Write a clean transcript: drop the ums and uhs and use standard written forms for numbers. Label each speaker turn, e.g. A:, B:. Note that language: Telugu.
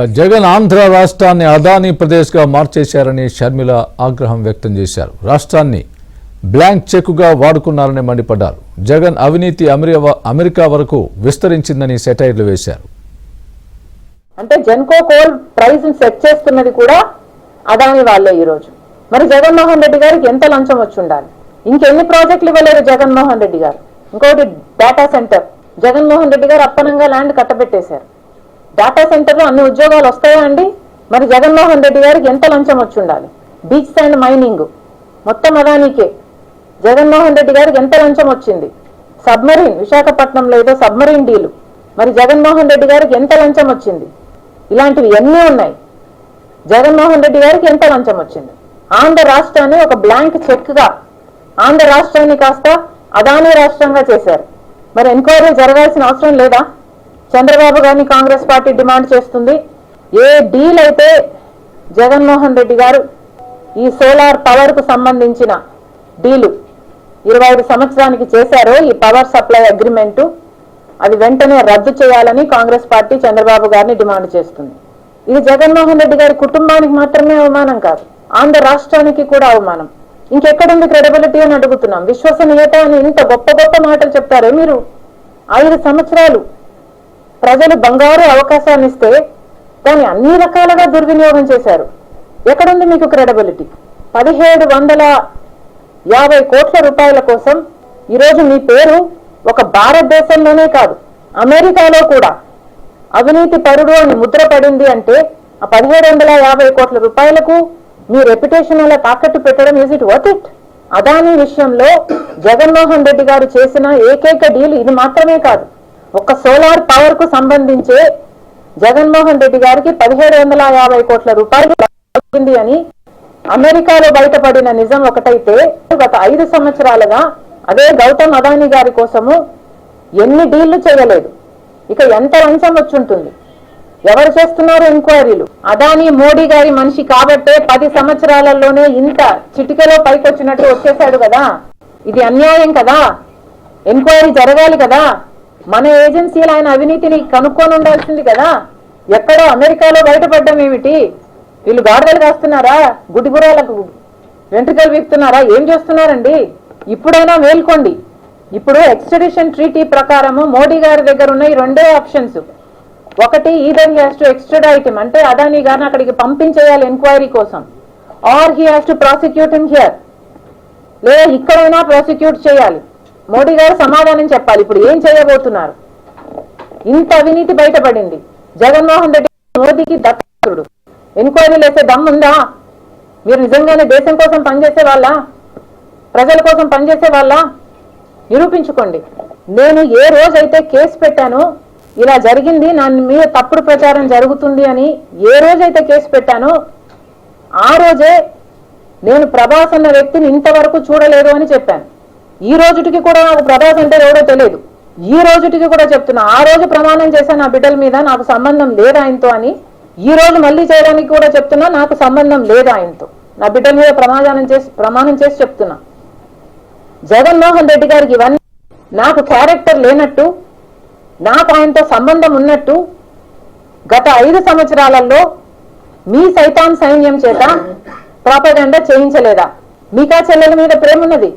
A: జగన్ ఆంధ్ర రాష్ట్రాన్ని అదానీ ప్రదేశ్గా మార్చేశారని షర్మిల ఆగ్రహం వ్యక్తం చేశారు. రాష్ట్రాన్ని బ్లాంక్ చెక్కుగా వాడుకున్నారని మండిపడ్డారు. జగన్ అవినీతి అమెరికా వరకు విస్తరించిందని సెటైర్లు వేశారు.
B: అంటే జెన్కో కోల్ ప్రైస్ సెట్ చేస్తున్నది కూడా అదానీ వాళ్ళే. ఈరోజు మరి జగన్మోహన్ రెడ్డి గారికి ఎంత లంచం వచ్చి ఉండాలి? ఇంకెన్ని ప్రాజెక్టులు ఇవ్వలేరు జగన్మోహన్ రెడ్డి గారు. ఇంకోటి డేటా సెంటర్, జగన్మోహన్ రెడ్డి గారు అప్పనంగా ల్యాండ్ కట్టబెట్టేశారు. డేటా సెంటర్లో అన్ని ఉద్యోగాలు వస్తాయా అండి? మరి జగన్మోహన్ రెడ్డి గారికి ఎంత లంచం వచ్చి ఉండాలి? బీచ్ అండ్ మైనింగ్ మొత్తం అదానికే. జగన్మోహన్ రెడ్డి గారికి ఎంత లంచం వచ్చింది? సబ్మరీన్, విశాఖపట్నంలో ఏదో సబ్మరీన్ డీలు, మరి జగన్మోహన్ రెడ్డి గారికి ఎంత లంచం వచ్చింది? ఇలాంటివి ఎన్ని ఉన్నాయి. జగన్మోహన్ రెడ్డి గారికి ఎంత లంచం వచ్చింది? ఆంధ్ర రాష్ట్రాన్ని ఒక బ్లాంక్ చెక్ గా ఆంధ్ర రాష్ట్రాన్ని కాస్త అదానీ రాష్ట్రంగా చేశారు. మరి ఎంక్వైరీ జరగాల్సిన అవసరం లేదా? చంద్రబాబు గారిని కాంగ్రెస్ పార్టీ డిమాండ్ చేస్తుంది. ఏ డీల్ అయితే జగన్మోహన్ రెడ్డి గారు ఈ సోలార్ పవర్ కు సంబంధించిన డీలు 25 సంవత్సరానికి చేశారో, ఈ పవర్ సప్లై అగ్రిమెంటు, అది వెంటనే రద్దు చేయాలని కాంగ్రెస్ పార్టీ చంద్రబాబు గారిని డిమాండ్ చేస్తుంది. ఇది జగన్మోహన్ రెడ్డి గారి కుటుంబానికి మాత్రమే అవమానం కాదు, ఆంధ్ర రాష్ట్రానికి కూడా అవమానం. ఇంకెక్కడుంది క్రెడిబిలిటీ అని అడుగుతున్నాం. విశ్వసనీయత అని ఇంత గొప్ప గొప్ప మాటలు చెప్తారే మీరు. 5 సంవత్సరాలు ప్రజలు బంగారు అవకాశాన్ని ఇస్తే దాన్ని అన్ని రకాలుగా దుర్వినియోగం చేశారు. ఎక్కడుంది మీకు క్రెడిబిలిటీ? 1750 కోట్ల రూపాయల కోసం ఈరోజు మీ పేరు ఒక భారతదేశంలోనే కాదు అమెరికాలో కూడా అవినీతి పరుడు అని ముద్ర పడింది. అంటే ఆ 1750 కోట్ల రూపాయలకు మీ రెప్యుటేషన్ అలా తాకట్టు పెట్టడం, is it worth it? Adani విషయంలో జగన్మోహన్ రెడ్డి గారు చేసిన ఏకైక డీల్ ఇది మాత్రమే కాదు. ఒక సోలార్ పవర్ కు సంబంధించే జగన్మోహన్ రెడ్డి గారికి 1750 కోట్ల రూపాయలు అని అమెరికాలో బయటపడిన నిజం ఒకటైతే, గత 5 సంవత్సరాలుగా అదే గౌతమ్ అదానీ గారి కోసము ఎన్ని డీళ్లు చేయలేదు. ఇక ఎంత లంచం వచ్చుంటుంది? ఎవరు చేస్తున్నారు ఎంక్వైరీలు? అదానీ మోడీ గారి మనిషి కాబట్టే 10 సంవత్సరాలలోనే ఇంత చిటికెలో పైకొచ్చినట్టు వచ్చేసాడు కదా. ఇది అన్యాయం కదా. ఎంక్వైరీ జరగాలి కదా. మన ఏజెన్సీలు ఆయన అవినీతిని కనుక్కొని ఉండాల్సింది కదా. ఎక్కడో అమెరికాలో బయటపడ్డం ఏమిటి? వీళ్ళు గాడిదలు కాస్తున్నారా? గుడిగురాలకు వెంట్రుకలు వీపుతున్నారా? ఏం చేస్తున్నారండి? ఇప్పుడైనా మేల్కోండి. ఇప్పుడు ఎక్స్ట్రడిషన్ ట్రీటీ ప్రకారము మోడీ గారి దగ్గర ఉన్న ఈ 2 ఆప్షన్స్. ఒకటి, either he has to extradite him, అంటే అదానీ గారిని అక్కడికి పంపించేయాలి ఎంక్వైరీ కోసం, or he has to prosecute him here, లేదా ఇక్కడైనా ప్రాసిక్యూట్ చేయాలి. మోడీ గారు సమాధానం చెప్పాలి. ఇప్పుడు ఏం చేయబోతున్నారు? ఇంత అవినీతి బయటపడింది. జగన్మోహన్ రెడ్డి మోదీకి దత్తపుత్రుడు. ఎంక్వైరీలు వేసే దమ్ముందా? మీరు నిజంగానే దేశం కోసం పనిచేసే వాళ్ళ, ప్రజల కోసం పనిచేసే వాళ్ళ? నిరూపించుకోండి. నేను ఏ రోజైతే కేసు పెట్టానో, ఇలా జరిగింది, నా మీద తప్పుడు ప్రచారం జరుగుతుంది అని ఏ రోజైతే కేసు పెట్టానో ఆ రోజే నేను ప్రభాస్ అన్న వ్యక్తిని ఇంతవరకు చూడలేదు అని చెప్పాను. ఈ రోజుటికి కూడా నాకు ప్రభాస్ అంటే ఎవడో తెలియదు. ఈ రోజుటికి కూడా చెప్తున్నా. ఆ రోజు ప్రమాణం చేశాను నా బిడ్డల మీద, నాకు సంబంధం లేదు ఆయనతో అని. ఈ రోజు మళ్ళీ చేయడానికి కూడా చెప్తున్నా, నాకు సంబంధం లేదు ఆయనతో. నా బిడ్డల మీద ప్రమాణం చేసి చెప్తున్నా. జగన్మోహన్ రెడ్డి గారికి ఇవన్నీ నాకు క్యారెక్టర్ లేనట్టు, నాకు ఆయనతో సంబంధం ఉన్నట్టు గత 5 సంవత్సరాలలో మీ సైతాన్ సైన్యం చేత ప్రాపగండా చేయించలేదా? మీకా చెల్లెల మీద ప్రేమ ఉన్నది.